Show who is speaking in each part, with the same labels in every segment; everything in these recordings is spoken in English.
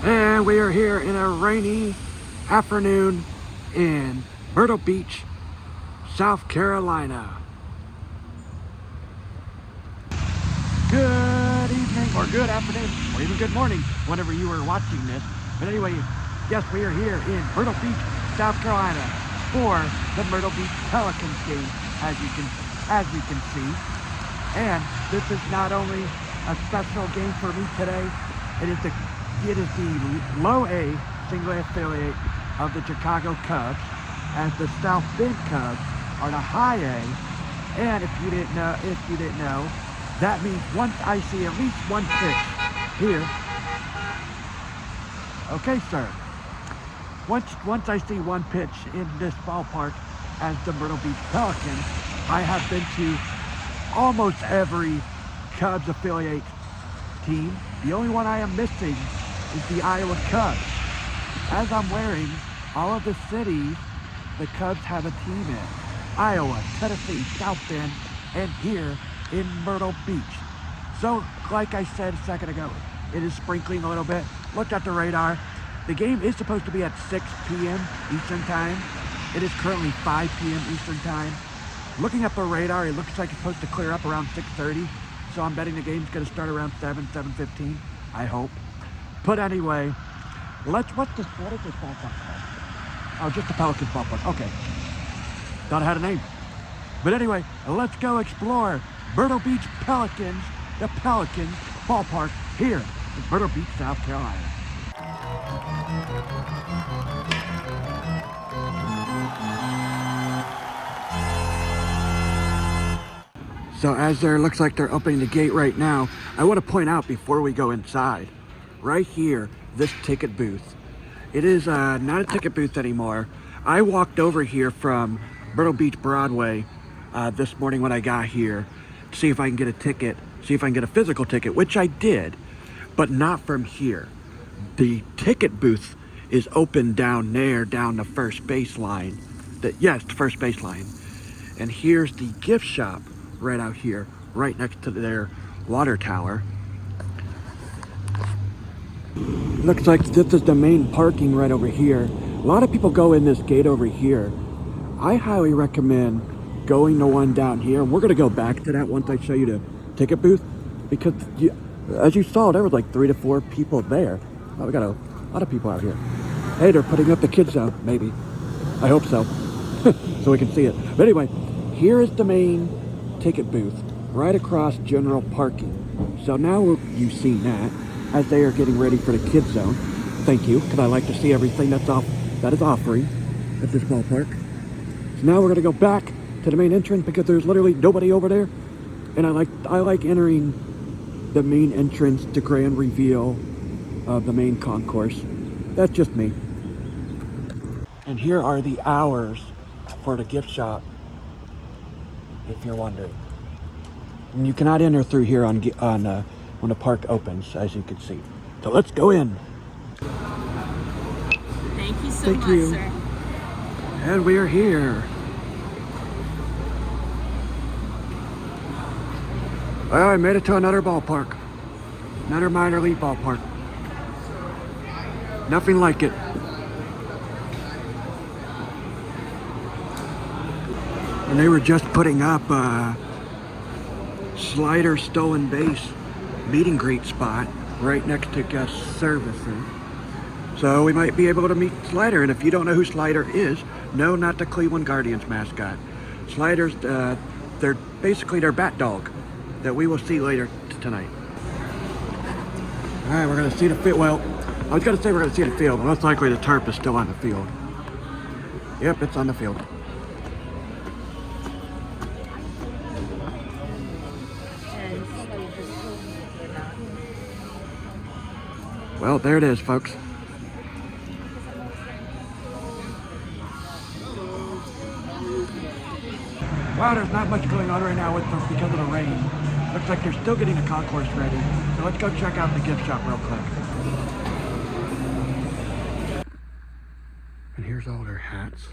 Speaker 1: And we are here in a rainy afternoon in Myrtle Beach, South Carolina. Good evening, or good afternoon, or even good morning, whenever you are watching this. But anyway, yes, we are here in Myrtle Beach, South Carolina for the Myrtle Beach Pelicans game, as we can see. And this is not only a special game for me today, it is the low A single affiliate of the Chicago Cubs, as the South Bend Cubs are the high A. And if you didn't know, that means once I see at least one pitch here. Okay, sir. Once I see one pitch in this ballpark as the Myrtle Beach Pelicans, I have been to almost every Cubs affiliate team. The only one I am missing is the Iowa Cubs. As I'm wearing all of the cities the Cubs have a team in: Iowa, Tennessee, South Bend, and here in Myrtle Beach. So, like I said a second ago, it is sprinkling a little bit. Looked at the radar. The game is supposed to be at 6 p.m. Eastern Time. It is currently 5 p.m. Eastern Time. Looking at the radar, it looks like it's supposed to clear up around 6:30. So I'm betting the game's going to start around 7:15, I hope. But anyway, what is this ballpark called? Oh, just the Pelicans ballpark. Okay. Thought it had a name. But anyway, let's go explore Myrtle Beach Pelicans, the Pelicans ballpark here in Myrtle Beach, South Carolina. So as there looks like they're opening the gate right now, I want to point out before we go inside, right here, this ticket booth. It is not a ticket booth anymore. I walked over here from Myrtle Beach Broadway this morning when I got here to see if I can get a ticket, see if I can get a physical ticket, which I did, but not from here. The ticket booth is open down there, down the first baseline. Yes, the first baseline. And here's the gift shop right out here, right next to their water tower. Looks like this is the main parking right over here. A lot of people go in this gate over here. I highly recommend going to one down here. We're gonna go back to that once I show you the ticket booth, because as you saw, there was like 3 to 4 people there. Oh, we got a lot of people out here. Hey, they're putting up the kids zone, maybe. I hope so, so we can see it. But anyway, here is the main ticket booth, right across general parking. So now you've seen that, as they are getting ready for the kids zone. Thank you, because I like to see everything that is offering at this ballpark. So now we're gonna go back to the main entrance because there's literally nobody over there. And I like entering the main entrance, the grand reveal of the main concourse. That's just me. And here are the hours for the gift shop, if you're wondering. And you cannot enter through here on when the park opens, as you can see. So let's go in.
Speaker 2: Thank you so much, sir.
Speaker 1: And we are here. Well, I made it to another ballpark. Another minor league ballpark. Nothing like it. And they were just putting up a Slider stolen base meet and greet spot right next to guest services. So we might be able to meet Slider. And if you don't know who Slider is, no, not the Cleveland Guardians mascot. Slider's, they're basically their bat dog that we will see later tonight. All right, we're gonna see the field. Well, I was gonna say we're gonna see the field, but most likely the turf is still on the field. Yep, it's on the field. Well, there it is, folks. Wow, there's not much going on right now because of the rain. Looks like they're still getting the concourse ready. So let's go check out the gift shop real quick. And here's all their hats.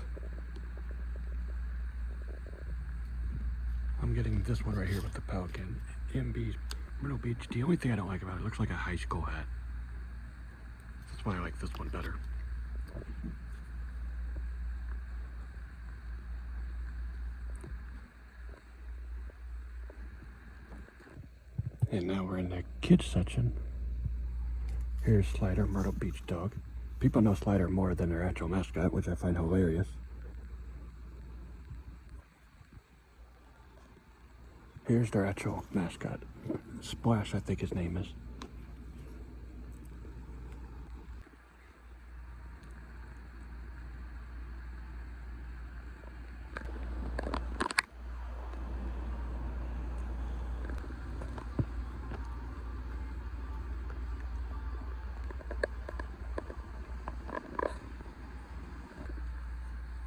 Speaker 1: I'm getting this one right here with the Pelican. MB's Myrtle Beach. The only thing I don't like about it looks like a high school hat. That's why I like this one better. And now we're in the kids section. Here's Slider, Myrtle Beach dog. People know Slider more than their actual mascot, which I find hilarious. Here's their actual mascot. Splash, I think his name is.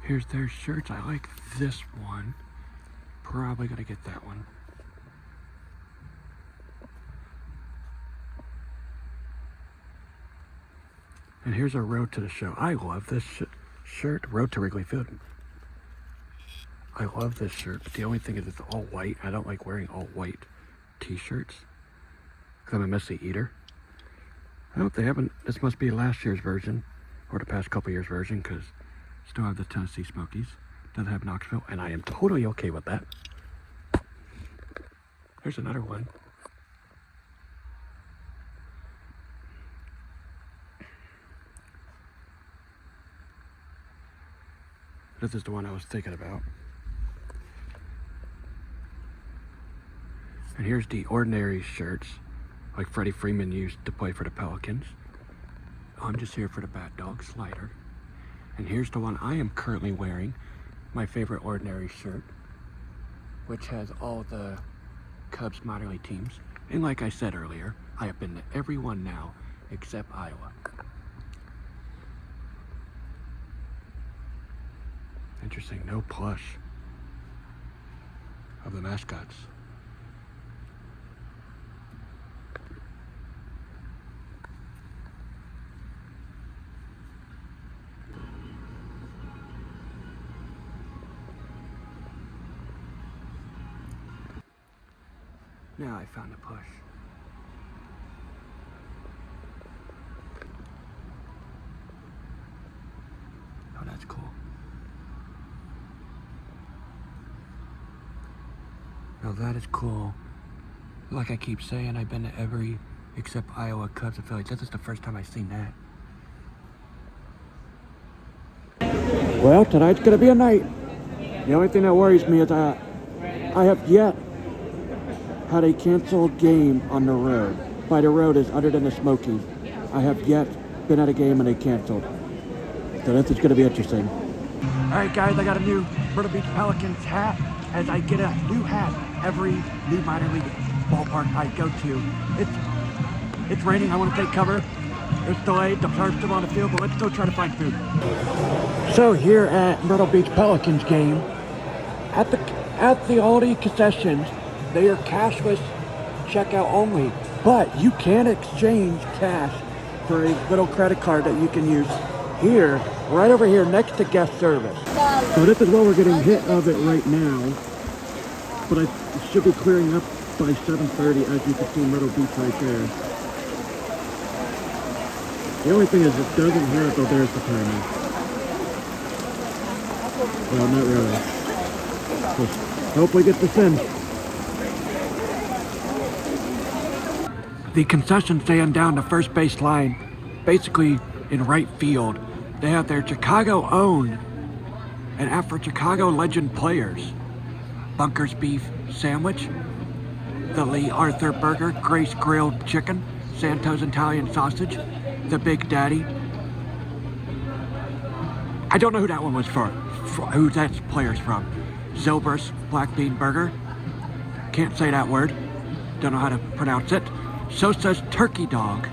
Speaker 1: Here's their shirts. I like this one. Probably gonna get that one. And here's a Road to the Show. I love this shirt. Road to Wrigley Field. I love this shirt, but the only thing is it's all white. I don't like wearing all white t-shirts because I'm a messy eater. I hope they haven't. This must be last year's version or the past couple years version because still have the Tennessee Smokies. Doesn't have Knoxville, and I am totally okay with that. Here's another one. This is the one I was thinking about. And here's the ordinary shirts, like Freddie Freeman used to play for the Pelicans. I'm just here for the Bat Dog Slider. And here's the one I am currently wearing, my favorite ordinary shirt, which has all the Cubs minor league teams. And like I said earlier, I have been to every one now except Iowa. Interesting, no plush of the mascots. Now I found a plush. Oh, that's cool. Now that is cool. Like I keep saying, I've been to every except Iowa Cubs affiliates. This is the first time I've seen that. Well, tonight's gonna be a night. The only thing that worries me is I have yet had a canceled game on the road. By the road is other than the Smokies. I have yet been at a game and they canceled. So this is gonna be interesting. All right, guys, I got a new Myrtle Beach Pelicans hat, as I get a new hat every new minor league ballpark I go to. It's raining. I want to take cover. It's delayed. The players still on the field, but let's go try to find food. So here at Myrtle Beach Pelicans game, at the Aldi concessions, they are cashless checkout only, but you can exchange cash for a little credit card that you can use here, right over here next to guest service. So this is what we're getting hit of it right now, but it should be clearing up by 7:30, as you can see Myrtle Beach right there. The only thing is it doesn't have, oh, there's the timer. Well, not really. Just hopefully get this in. The concession stand down the first base line, basically in right field. They have their Chicago-owned and after Chicago legend players. Bunker's Beef Sandwich, the Lee Arthur Burger, Grace Grilled Chicken, Santos Italian Sausage, the Big Daddy. I don't know who that one was for who that player's from. Zilber's Black Bean Burger, can't say that word, don't know how to pronounce it. Sosa's Turkey Dog.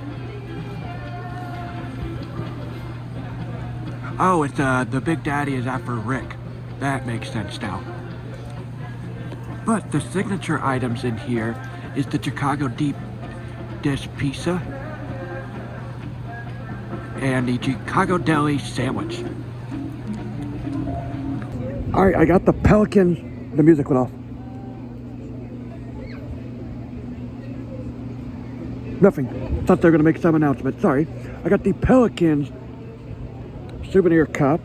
Speaker 1: Oh, it's the Big Daddy is after Rick. That makes sense now. But the signature items in here is the Chicago Deep Dish Pizza and the Chicago Deli Sandwich. All right, I got the Pelicans. The music went off. Nothing. Thought they were gonna make some announcement. Sorry. I got the Pelicans souvenir cup.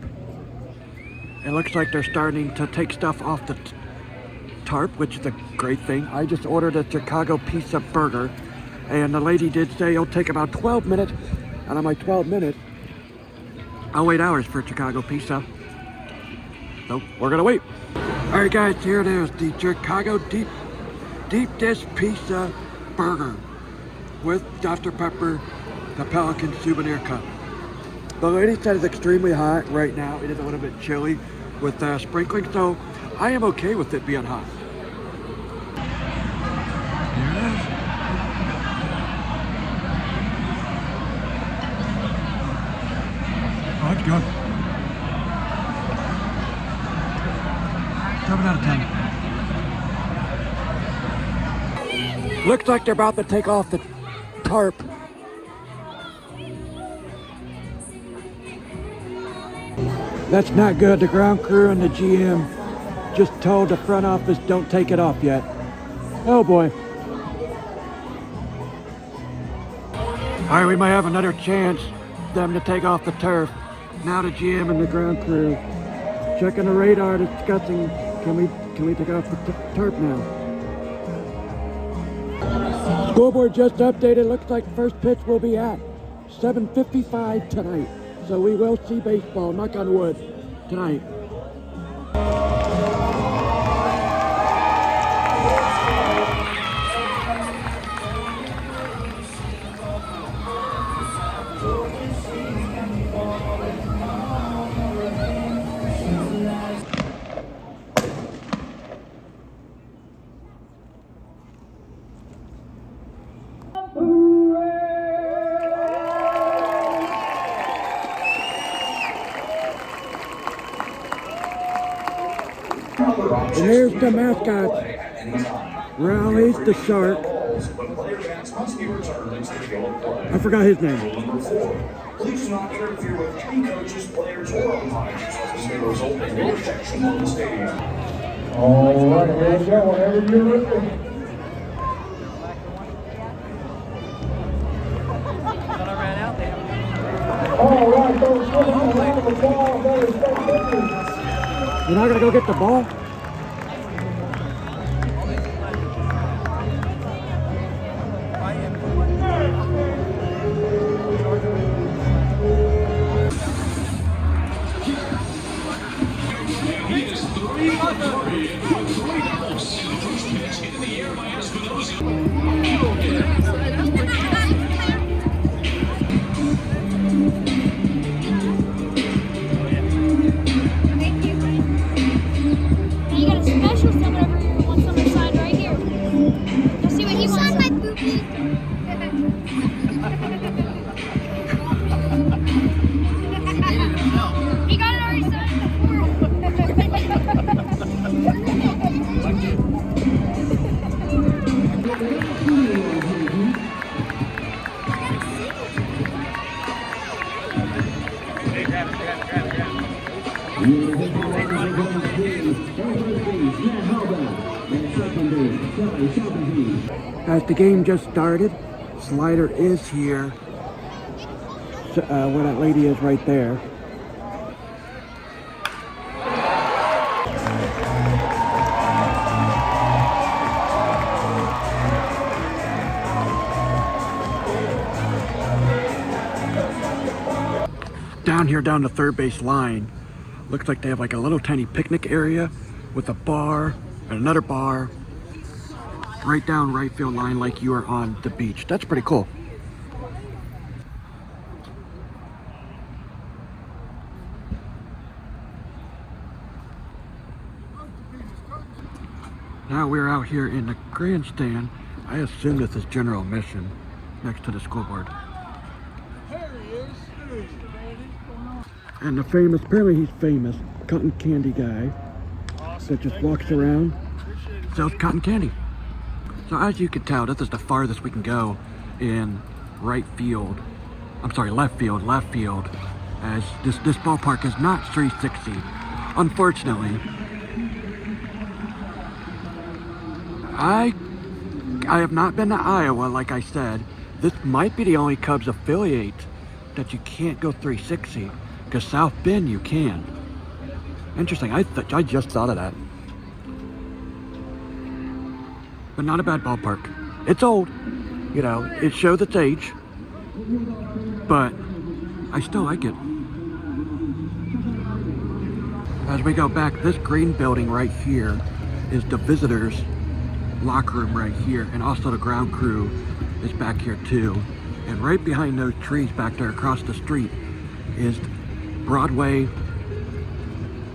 Speaker 1: It looks like they're starting to take stuff off the tarp, which is a great thing. I just ordered a Chicago pizza burger, and the lady did say it'll take about 12 minutes. And I'm like, 12 minutes? I'll wait hours for Chicago pizza. So we're gonna wait. All right, guys, here it is, the Chicago deep dish pizza burger with Dr. Pepper, the Pelican souvenir cup. The lady said it's extremely hot right now. It is a little bit chilly with sprinkling, so I am okay with it being hot. Here it is. Oh, it's good. 7 out of 10. Looks like they're about to take off the tarp. That's not good. The ground crew and the GM just told the front office don't take it off yet. Oh boy. All right, we might have another chance them to take off the turf. Now the GM and the ground crew checking the radar, discussing can we take off the turf now. School board just updated. Looks like first pitch will be at 7:55 tonight. So we will see baseball, knock on wood, tonight. And here's the mascot. Rallies the shark. I forgot his name. Please do not interfere with any coaches, players, or umpires as this may result in no ejection from the stadium. All right, here we go. Whenever you're ready. All right, those around the ball. You're not gonna go get the ball? As the game just started, Slider is here, where that lady is right there. Down here, down the third base line, looks like they have like a little tiny picnic area with a bar and another bar right down right field line like you are on the beach. That's pretty cool. Now we're out here in the grandstand. I assume this is general admission next to the school board. And the famous, apparently he's famous, cotton candy guy that just walks around, sells cotton candy. So as you can tell, this is the farthest we can go in left field, as this ballpark is not 360, unfortunately. I have not been to Iowa, like I said. This might be the only Cubs affiliate that you can't go 360, because South Bend you can. Interesting, I just thought of that. But not a bad ballpark. It's old, you know, it shows its age, but I still like it. As we go back, this green building right here is the visitors' locker room right here, and also the ground crew is back here too. And right behind those trees back there across the street is Broadway.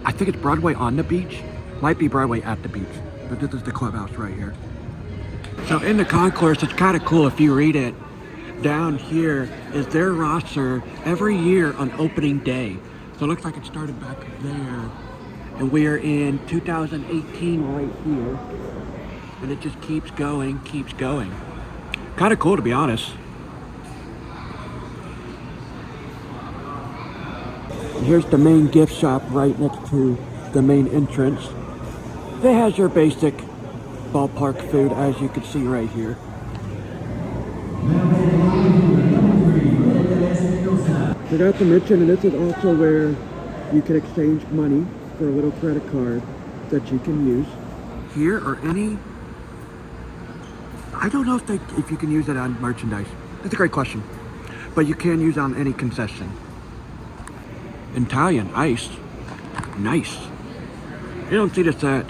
Speaker 1: I think it's Broadway on the beach. Might be Broadway at the beach, but this is the clubhouse right here. So in the concourse, it's kind of cool if you read it. Down here is their roster every year on opening day. So it looks like it started back there. And we are in 2018 right here. And it just keeps going, keeps going. Kind of cool, to be honest. And here's the main gift shop right next to the main entrance. It has your basic ballpark food, as you can see right here. Forgot to mention, and this is also where you can exchange money for a little credit card that you can use. Here or any, I don't know if you can use it on merchandise. That's a great question. But you can use it on any concession. Italian ice, nice. You don't see this at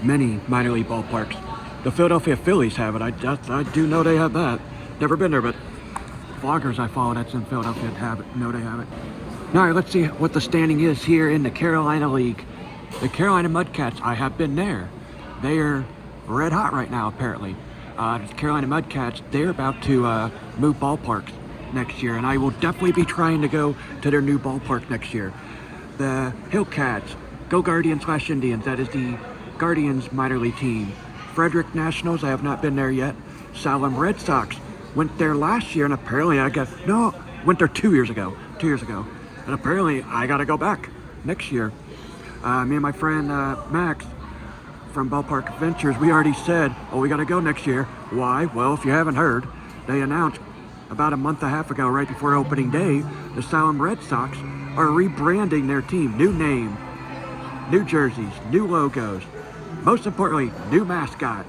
Speaker 1: many minor league ballparks. The Philadelphia Phillies have it. I do know they have that. Never been there, but vloggers I follow that's in Philadelphia have it. Know they have it. All right, let's see what the standing is here in the Carolina League. The Carolina Mudcats, I have been there. They are red hot right now, apparently. The Carolina Mudcats, they're about to move ballparks next year, and I will definitely be trying to go to their new ballpark next year. The Hillcats, go Guardians/Indians. That is the Guardians minor league team. Frederick Nationals, I have not been there yet. Salem Red Sox, went there last year, and apparently went there 2 years ago. 2 years ago. And apparently I gotta go back next year. Me and my friend Max from Ballpark Adventures, we already said, oh, we gotta go next year. Why? Well, if you haven't heard, they announced about a month and a half ago, right before opening day, the Salem Red Sox are rebranding their team. New name, new jerseys, new logos. Most importantly, new mascot.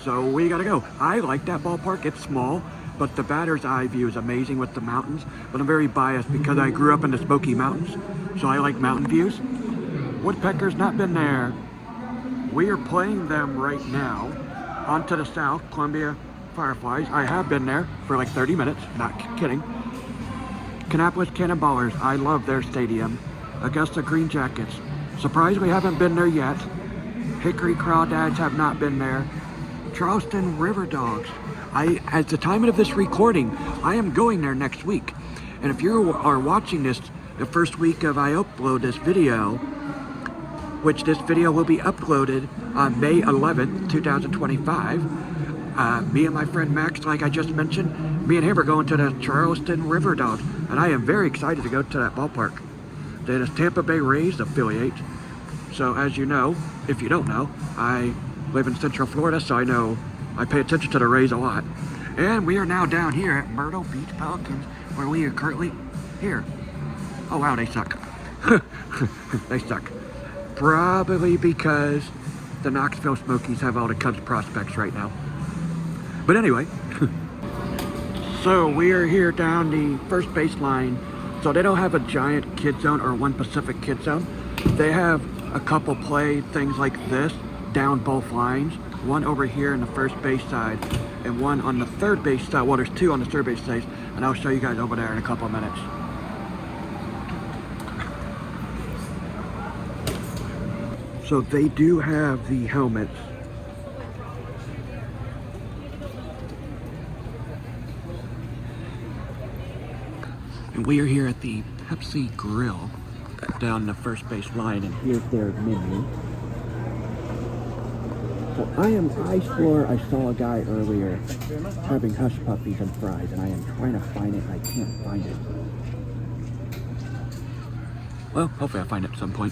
Speaker 1: So we gotta go. I like that ballpark. It's small, but the batter's eye view is amazing with the mountains. But I'm very biased because I grew up in the Smoky Mountains, so I like mountain views. Woodpecker's not been there. We are playing them right now. On to the south, Columbia Fireflies. I have been there for like 30 minutes, not kidding. Kannapolis Cannonballers, I love their stadium. Augusta Green Jackets, surprised we haven't been there yet. Hickory Crawdads have not been there. Charleston River Dogs, at the time of this recording, I am going there next week. And if you are watching this the first week of I upload this video, which this video will be uploaded on May 11th, 2025, me and my friend Max, like I just mentioned, me and him are going to the Charleston River Dogs, and I am very excited to go to that ballpark. That is Tampa Bay Rays affiliate. So as you know, if you don't know, I live in Central Florida, so I pay attention to the Rays a lot. And we are now down here at Myrtle Beach Pelicans, where we are currently here. Oh wow, they suck. They suck. Probably because the Knoxville Smokies have all the Cubs prospects right now. But anyway, so we are here down the first base line. So they don't have a giant kid zone or one Pacific kid zone. They have a couple play things like this down both lines. One over here in the first base side and one on the third base side. Well, there's two on the third base side, and I'll show you guys over there in a couple of minutes. So they do have the helmets. And we are here at the Pepsi Grill down the first base line, and here's their menu. So I swore I saw a guy earlier having hush puppies and fries, and I am trying to find it, and I can't find it. Well, hopefully I'll find it at some point.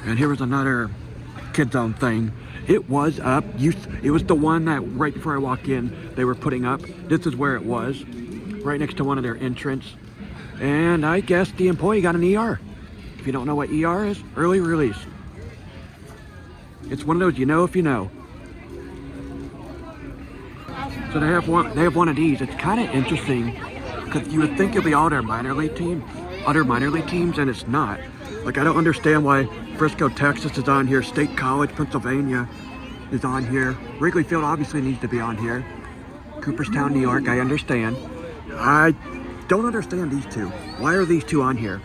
Speaker 1: And here was another kid zone thing. It was up. It was the one that right before I walk in, they were putting up. This is where it was, right next to one of their entrance. And I guess the employee got an ER. If you don't know what ER is, early release. It's one of those you know if you know. So they have one of these. It's kind of interesting because you would think it'd be all their minor league teams, and it's not. Like, I don't understand why Frisco, Texas is on here. State College, Pennsylvania is on here. Wrigley Field obviously needs to be on here. Cooperstown, New York, I understand. I don't understand these two. Why are these two on here?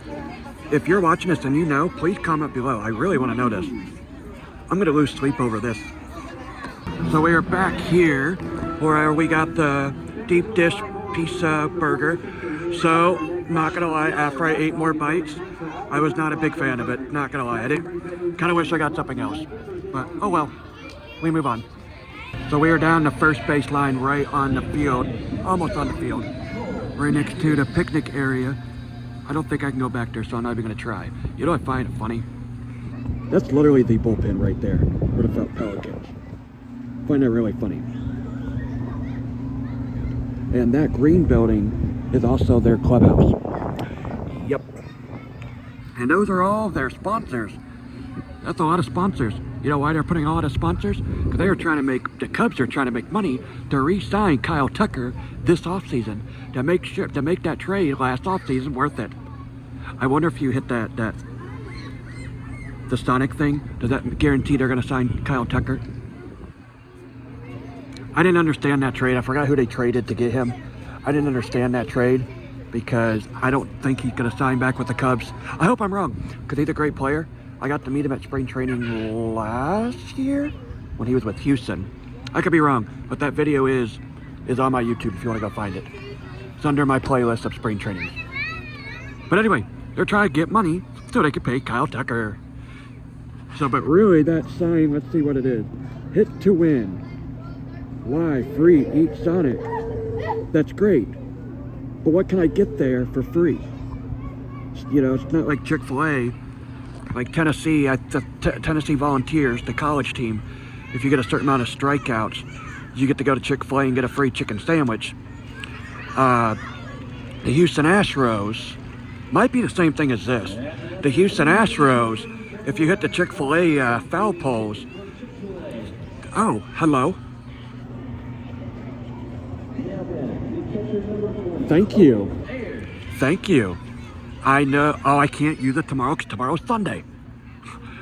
Speaker 1: If you're watching this and you know, please comment below. I really want to know this. I'm going to lose sleep over this. So we are back here where we got the deep dish pizza burger. So, not gonna lie, after I ate more bites, I was not a big fan of it. Not gonna lie, I didn't. Kind of wish I got something else. But, oh well, we move on. So we are down the first base line right on the field, almost on the field, right next to the picnic area. I don't think I can go back there, so I'm not even gonna try. You know, I find it funny. That's literally the bullpen right there for the Pelicans. I find that really funny. And that green building is also their clubhouse. Yep. And those are all their sponsors. That's a lot of sponsors. You know why they're putting a lot of sponsors? Because they are trying to make, the Cubs are trying to make money to re-sign Kyle Tucker this offseason to make sure, to make that trade last offseason worth it. I wonder if you hit the Sonic thing, does that guarantee they're going to sign Kyle Tucker? I didn't understand that trade. I forgot who they traded to get him. I didn't understand that trade because I don't think he's going to sign back with the Cubs. I hope I'm wrong because he's a great player. I got to meet him at spring training last year when he was with Houston. I could be wrong, but that video is on my YouTube if you want to go find it. It's under my playlist of spring training. But anyway, they're trying to get money so they could pay Kyle Tucker. So, but really that sign, let's see what it is. Hit to win. Why? Free, eat Sonic. That's great. But what can I get there for free? You know, it's not like Chick-fil-A, like Tennessee, Tennessee Volunteers, the college team. If you get a certain amount of strikeouts, you get to go to Chick-fil-A and get a free chicken sandwich. The Houston Astros might be the same thing as this. The Houston Astros, if you hit the Chick-fil-A foul poles, oh, hello. Thank you. Thank you. I know. Oh, I can't use it tomorrow because tomorrow's Sunday.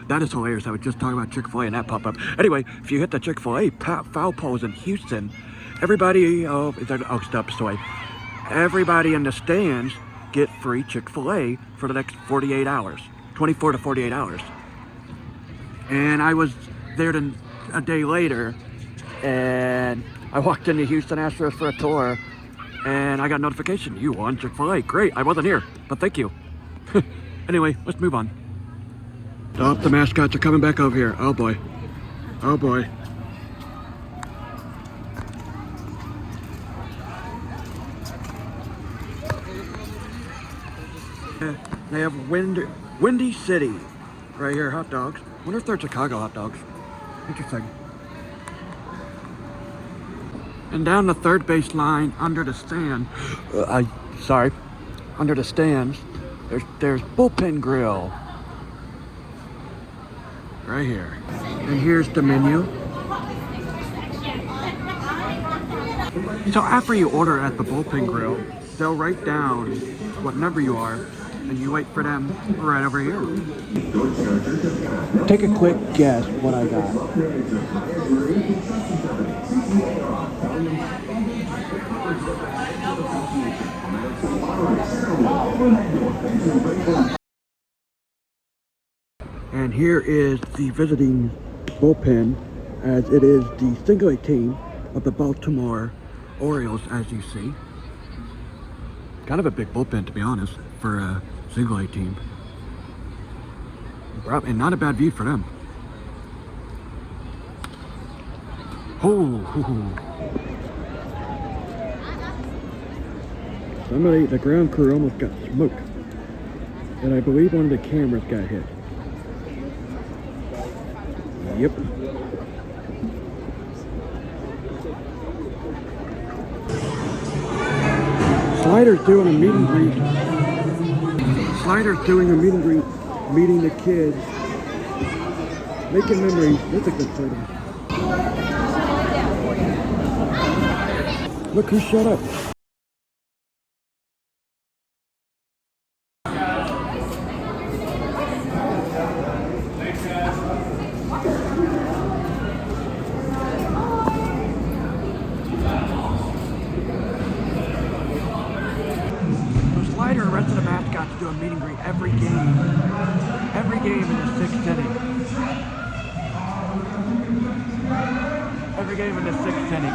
Speaker 1: That is hilarious. I was just talking about Chick-fil-A and that pop up. Anyway, if you hit the Chick-fil-A foul poles in Houston, everybody, everybody in the stands get free Chick-fil-A for the next 48 hours, 24 to 48 hours. And I was there a day later, and I walked into Houston Astros for a tour, and I got a notification, you won Chick-fil-A. Great, I wasn't here, but thank you. Anyway, let's move on. Oh, the mascots are coming back over here. Oh boy. Oh boy. They have Windy City right here, hot dogs. Wonder if they're Chicago hot dogs. Interesting. And down the third base line, under the stand, under the stands, there's Bullpen Grill. Right here. And here's the menu. So after you order at the Bullpen Grill, they'll write down what number you are, and you wait for them right over here. Take a quick guess what I got. And here is the visiting bullpen, as it is the single A team of the Baltimore Orioles, as you see. Kind of a big bullpen, to be honest, for a single A team. And not a bad view for them. Somebody, the ground crew almost got smoked. And I believe one of the cameras got hit. Yep. Slider's doing a meet and greet. Slider's doing a meet and greet, meeting the kids, making memories. That's a good photo. Look who showed up. Slider and the rest of the mascots do a meet and greet every game. Every game in the sixth inning. Every game in the sixth inning.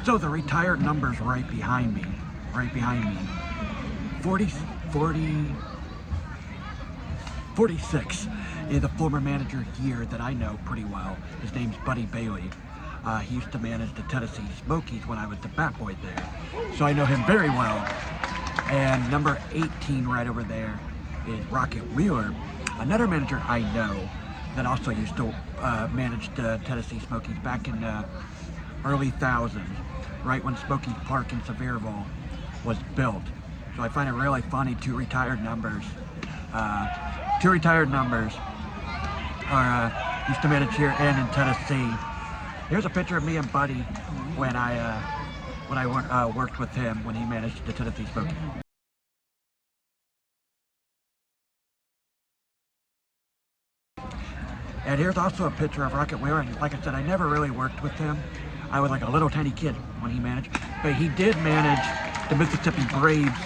Speaker 1: So the retired number's right behind me. 46 is a former manager here that I know pretty well. His name's Buddy Bailey. He used to manage the Tennessee Smokies when I was the bat boy there. So I know him very well. And number 18 right over there is Rocket Wheeler, another manager I know that also used to manage the Tennessee Smokies back in the early thousands, right when Smokies Park in Sevierville was built. So I find it really funny, two retired numbers are used to manage here and in Tennessee. Here's a picture of me and Buddy when I worked with him when he managed the Tennessee Smokies. And here's also a picture of Rocket Wheeler. And like I said, I never really worked with him. I was like a little tiny kid when he managed, but he did manage the Mississippi Braves.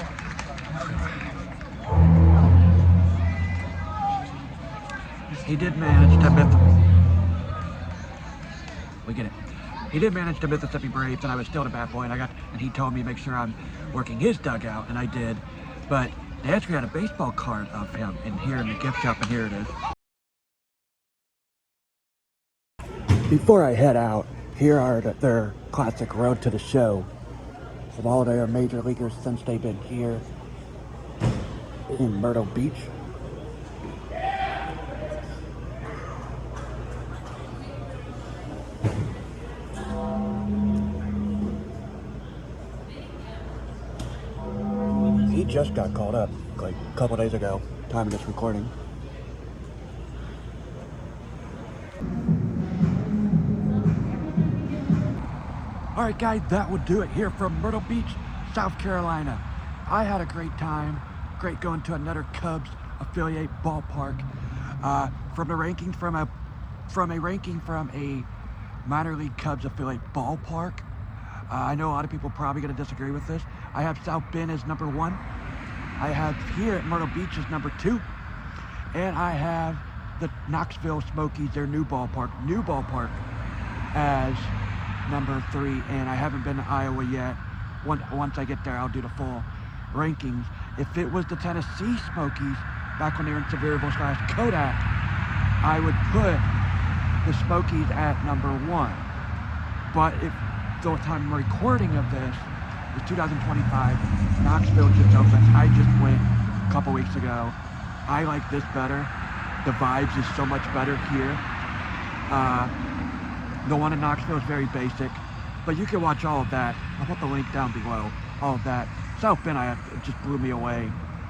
Speaker 1: He did manage the Mississippi Braves, and I was still the bat boy, and he told me to make sure I'm working his dugout, and I did. But they actually had a baseball card of him in here in the gift shop, and here it is. Before I head out, here are their classic Road to the Show of all their major leaguers since they've been here in Myrtle Beach. He just got called up like a couple days ago, time of this recording. Alright guys, that would do it here from Myrtle Beach, South Carolina. I had a great time. Great going to another Cubs affiliate ballpark. From a ranking from a minor league Cubs affiliate ballpark. I know a lot of people probably going to disagree with this. I have South Bend as number 1. I have here at Myrtle Beach as number 2. And I have the Knoxville Smokies, their new ballpark as number 3. And I haven't been to Iowa yet. Once I get there, I'll do the full rankings. If it was the Tennessee Smokies, back when they were in Sevierville / Kodak, I would put the Smokies at number 1. But if the time I'm recording of this is 2025, Knoxville just opened. I just went a couple weeks ago. I like this better. The vibes is so much better here. The one in Knoxville is very basic, but you can watch all of that. I'll put the link down below. All of that. South Bend, it just blew me away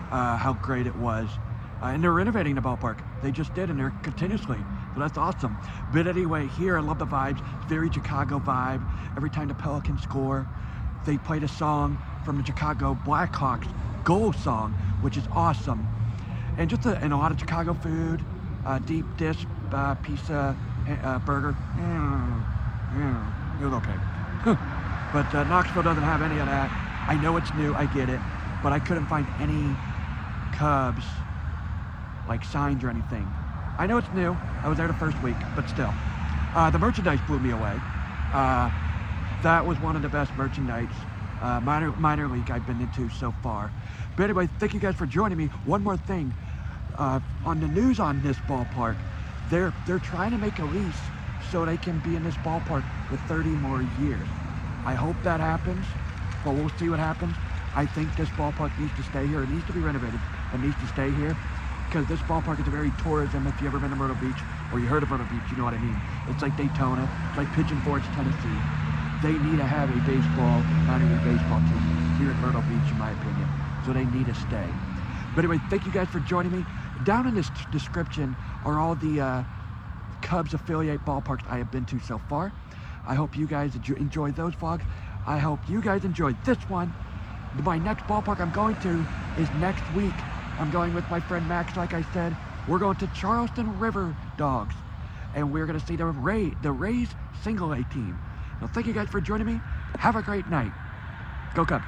Speaker 1: how great it was. And they're renovating the ballpark. They just did, and they're continuously. So that's awesome. But anyway, here, I love the vibes. Very Chicago vibe. Every time the Pelicans score, they played a song from the Chicago Blackhawks goal song, which is awesome. And just and a lot of Chicago food, deep dish, pizza, burger. It was okay. But Knoxville doesn't have any of that. I know it's new, I get it, but I couldn't find any Cubs like signs or anything. I know it's new. I was there the first week, but still. The merchandise blew me away. That was one of the best merchandise minor league I've been into so far. But anyway, thank you guys for joining me. One more thing, on the news on this ballpark, they're trying to make a lease so they can be in this ballpark for 30 more years. I hope that happens, but we'll see what happens. I think this ballpark needs to stay here. It needs to be renovated. It needs to stay here because this ballpark is a very tourism. If you ever been to Myrtle Beach or you heard of Myrtle Beach, you know what I mean. It's like Daytona. It's like Pigeon Forge, Tennessee. They need to have a minor league baseball team here in Myrtle Beach, in my opinion. So they need to stay. But anyway, thank you guys for joining me. Down in this description are all the Cubs affiliate ballparks I have been to so far. I hope you guys enjoyed those vlogs. I hope you guys enjoyed this one. My next ballpark I'm going to is next week. I'm going with my friend Max, like I said. We're going to Charleston River Dogs. And we're going to see the Rays single A team. So thank you guys for joining me. Have a great night. Go Cubs.